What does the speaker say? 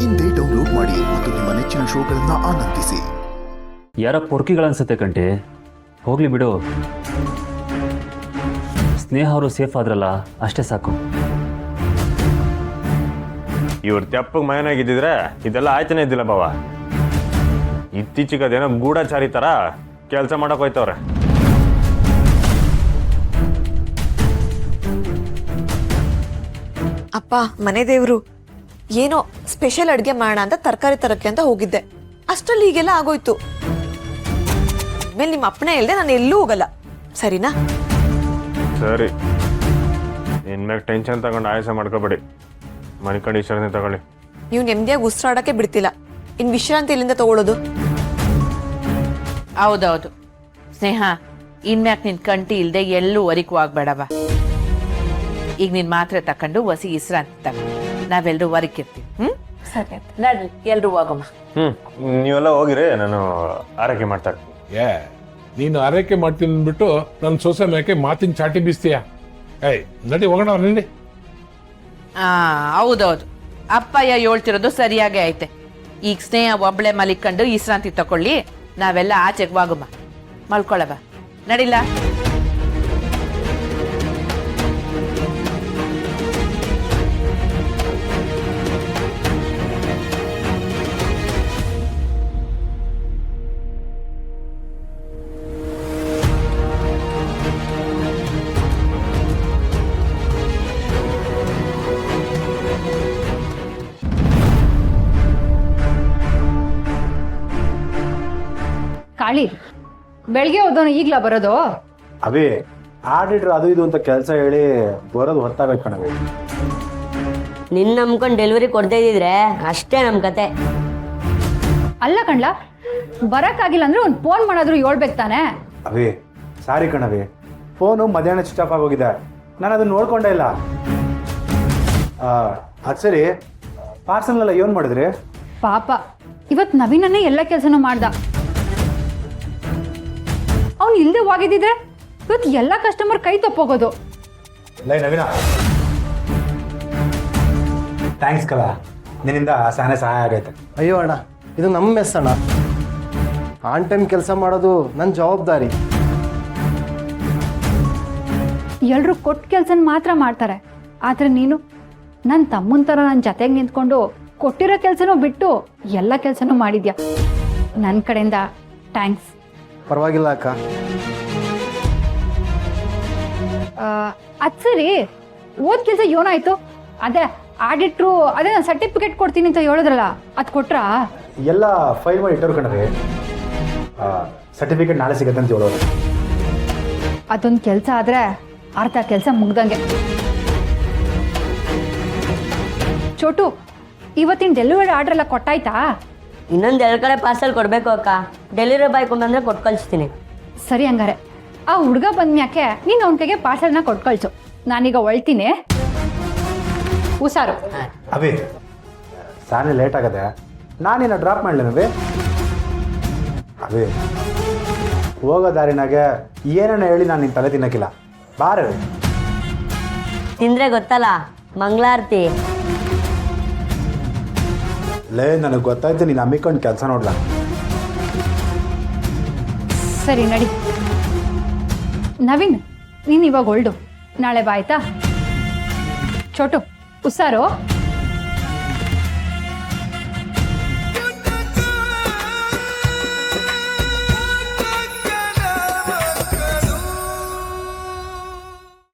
ಇಂದೇ ಡೌನ್ಲೋಡ್ ಮಾಡಿ ಮತ್ತು ನಿಮ್ಮ ನೆಚ್ಚಿನ ಶೋಗಳನ್ನ ಆನಂದಿಸಿ. ಯಾರ ಪೊರ್ಕಿಗಳನ್ಸುತ್ತೆ ಕಂಟಿ, ಹೋಗ್ಲಿ ಬಿಡು. ಸ್ನೇಹ ಅವರು ಸೇಫ್ ಆದ್ರಲ್ಲ, ಅಷ್ಟೇ ಸಾಕು. ಇವ್ರು ತೆಪ್ಪಗೆ ಮಯನಾಗಿದ್ದಿದ್ರೆ ಇದೆಲ್ಲ ಆಯ್ತಾನೆ ಇದ್ದಿಲ್ಲ ಬಾವ. ಇತ್ತೀಚೆಗೆ ಅದೇನೋ ಗೂಢಚಾರಿ ಥರ ಕೆಲಸ ಮಾಡಕ್ಕೆ ಹೋಯ್ತವ್ರೆ. ಅಪ್ಪ, ಮನೆ ದೇವ್ರು, ಏನೋ ಸ್ಪೆಷಲ್ ಅಡುಗೆ ಮಾಡೋಣ ಅಂತ ತರಕಾರಿ ತರಕ್ಕೆ ಅಂತ ಹೋಗಿದ್ದೆ. ಅಷ್ಟರಲ್ಲಿ ಹೀಗೆಲ್ಲ ಆಗೋಯ್ತು. ಆಮೇಲೆ ನಿಮ್ಮ ಅಪ್ಪನೇ ಇಲ್ಲದೆ ನಾನು ಎಲ್ಲೂ ಹೋಗಲ್ಲ, ಸರಿನಾ? ಸರಿ, ಇನ್ಮ್ಯಾಗ ಟೆನ್ಷನ್ ತಗೊಂಡು ಆಯಾಸ ಮಾಡ್ಕೋಬೇಡಿ. ಮನೆ ಕಡೆ ವಿಶ್ರಾಂತಿ ತಗೊಳ್ಳಿ. ನೀವು ನೆಮ್ಮದಿಯಾಗಿ ಉಸಿರಾಡಕ್ಕೆ ಬಿಡ್ತಿಲ್ಲ, ಇನ್ನು ವಿಶ್ರಾಂತಿ ಎಲ್ಲಿಂದ ತಗೊಳ್ಳೋದು? ಹೌದೌದು ಸ್ನೇಹ, ಇನ್ಮ್ಯಾಕ್ ನಿನ್ ಕಂಟಿ ಇಲ್ದೆ ಎಲ್ಲೂ ವರಿಕೂ ಆಗ್ಬೇಡವ. ಈಗ ನಿನ್ ಮಾತ್ರೆ ತಕೊಂಡು ವಸಿ ವಿಶ್ರಾಂತಿ ತಗೊಂಡು ನಾವೆಲ್ಲರೂ ಹೊರಕಿರ್ತೀವಿ. ಸರಿ ನಡ್ರಿ, ಎಲ್ರು ಹೋಗಮ್ಮ. ನೀವೆಲ್ಲ ಹೋಗಿರಿ, ನಾನು ಆರೈಕೆ ಮಾಡ್ತಾ ಇರ್ತೀನಿ. ನೀನು ಆರೈಕೆ ಮಾಡ್ತೀನಿ ಅಂದ್ಬಿಟ್ಟು ನನ್ನ ಸೊಸೆ ಮೇಕೆ ಮಾತಿನ ಚಾಟಿ ಬೀಸ್ತೀಯ. ನಡಿ ಹೋಗೋಣ ನಿಂಡಿ. ಹೌದೌದು, ಅಪ್ಪಯ್ಯ ಹೇಳ್ತಿರೋದು ಸರಿಯಾಗಿ ಐತೆ. ಈಗ ಸ್ನೇಹ ಒಬ್ಳೆ ಮಲಿಕೊಂಡು ವಿಶ್ರಾಂತಿ ತಕೊಳ್ಳಿ, ನಾವೆಲ್ಲ ಆಚೆಗೆ ಹೋಗಮ್ಮ. ಮಲ್ಕೊಳವ, ನಡಿಲ್ಲ. ಕಾಳಿ, ಬೆಳಗ್ಗೆ ಹೋದವನು ಈಗ್ಲಾ ಬರೋದು? ಅವೇ ಆಡಿಟ್ರು ಅದು ಇದು ಅಂತ ಕೆಲಸ ಹೇಳಿ ಬರೋದು ಹೊತ್ತಾಗೈತೆ ಕಣವೆ. ನಿನ್ನ ನಂಬ್ಕೊಂಡು ಡೆಲಿವರಿ ಕೊಡ್ತಾ ಇದ್ದಿದ್ರೆ ಅಷ್ಟೇ ನಮ್ಮ ಕತೆ. ಅಲ್ಲ ಕಣ್ಲ, ಬರಕ್ಕಾಗಿಲ್ಲ ಅಂದ್ರೆ ಒಂದು ಫೋನ್ ಮಾಡಾದ್ರು ಹೇಳ್ಬೇಕು ತಾನೆ. ಅವೇ ಸಾರಿ ಕಣವೆ, ಫೋನು ಮಧ್ಯಾಹ್ನ ಸ್ವಿಚ್ ಆಫ್ ಆಗೋಗಿದೆ, ನಾನು ಅದನ್ನ ನೋಡ್ಕೊಂಡೇ ಇಲ್ಲ. ಅದು ಸರಿ, ಪಾರ್ಸಲ್ನೆಲ್ಲ ಏನು ಮಾಡಿದ್ರಿ? ಪಾಪ, ಇವತ್ತು ನವೀನನ್ನೇ ಎಲ್ಲ ಕೆಲಸನೂ ಮಾಡ್ದ. ಅವ್ನು ಇಲ್ಲದೆ ಹೋಗಿದ್ದಿದ್ರೆ ಇವತ್ತು ಎಲ್ಲ ಕಸ್ಟಮರ್ ಕೈ ತಪ್ಪೋಗೋದು. ಲೈ ನವೀನ, ಥ್ಯಾಂಕ್ಸ್ ಕಲ, ನಿನ್ನಿಂದ ಸಾನೆ ಸಹಾಯ ಆಗೈತೆ. ಅಯ್ಯೋ ಅಣ್ಣ, ಇದು ನಮ್ಮ ಮೆಸ್ ಅಣ್ಣ. ಆನ್ ಟೈಮ್ ಕೆಲಸ ಮಾಡೋದು ನನ್ನ ಜವಾಬ್ದಾರಿ. ಎಲ್ಲರೂ ಕೊಟ್ಟ ಕೆಲಸನ ಮಾತ್ರ ಮಾಡ್ತಾರೆ, ಆದರೆ ನೀನು ನನ್ನ ತಮ್ಮನ ಥರ ನನ್ನ ಜೊತೆಗೆ ನಿಂತ್ಕೊಂಡು ಕೊಟ್ಟಿರೋ ಕೆಲಸನೂ ಬಿಟ್ಟು ಎಲ್ಲ ಕೆಲಸನೂ ಮಾಡಿದ್ಯಾ. ನನ್ನ ಕಡೆಯಿಂದ ಥ್ಯಾಂಕ್ಸ್. ಪರವಾಗಿಲ್ಲ ಅಕ್ಕ. ಅದು ಸರಿ, ಓದ್ ಕೆಲಸ ಏನಾಯ್ತು? ಅದೇ ಆಡಿಟ್ರು, ಅದೇ ನಾನು ಸರ್ಟಿಫಿಕೇಟ್ ಕೊಡ್ತೀನಿ ಅಂತ ಹೇಳಿದ್ರಲ್ಲ, ಅದು ಕೊಟ್ರಾ? ಎಲ್ಲ ಫೈಲ್ ಮಾಡಿ ಇಟ್ಟರು ಕಣವೆ, ಸರ್ಟಿಫಿಕೇಟ್ ನಾಳೆ ಸಿಗತ್ತೆ ಅಂತ ಹೇಳೋರು. ಅದೊಂದು ಕೆಲಸ ಆದರೆ ಅರ್ಧ ಕೆಲಸ ಮುಗ್ದಂಗೆ. ಚೋಟು, ಇವತ್ತಿನ ಡೆಲಿವರಿ ಆರ್ಡ್ರ್ ಎಲ್ಲ ಕೊಟ್ಟಾಯ್ತಾ? ಇನ್ನೊಂದು 2 ಕಡೆ ಪಾರ್ಸಲ್ ಕೊಡಬೇಕು ಅಕ್ಕ. ಡೆಲಿವರಿ ಬಾಯ್ ಬಂದ್ರೆ ಕೊಟ್ಟು ಕಳಿಸ್ತೀನಿ. ಸರಿ, ಹಂಗಾರೆ ಆ ಹುಡುಗ ಬಂದ್ಮ್ಯಾಕೆ ನೀನು ಅವನ ಕೈಗೆ ಪಾರ್ಸಲ್ನ ಕೊಟ್ಟು ಕಳಿಸು. ನಾನೀಗ ಹೊಳ್ತೀನಿ, ಹುಷಾರು. ಅವೇ ಸಾನೆ ಲೇಟ್ ಆಗದೆ, ನಾನಿನ್ನ ಡ್ರಾಪ್ ಮಾಡಲೇನವೇ? ಅವೇ ಹೋಗೋ ದಾರಿನಾಗೆ ಏನೇನು ಹೇಳಿ ನಾನು ನಿನ್ನ ತಲೆ ತಿನ್ನಕ್ಕಿಲ್ಲ, ಬಾರವೇ. ತಿಂದ್ರೆ ಗೊತ್ತಲ್ಲ, ಮಂಗಳಾರತಿ. ಲೇ, ನನಗೆ ಗೊತ್ತಾಯ್ತು ನೀನು ಅಮ್ಮಿಕೊಂಡು ಕೆಲಸ ನೋಡ್ಲ. ಸರಿ ನಡಿ. ನವೀನ್, ನೀನು ಇವಾಗ ಹೊಲ್ಡು, ನಾಳೆ ಬಾ ಆಯ್ತಾ? ಚೋಟು, ಹುಷಾರು.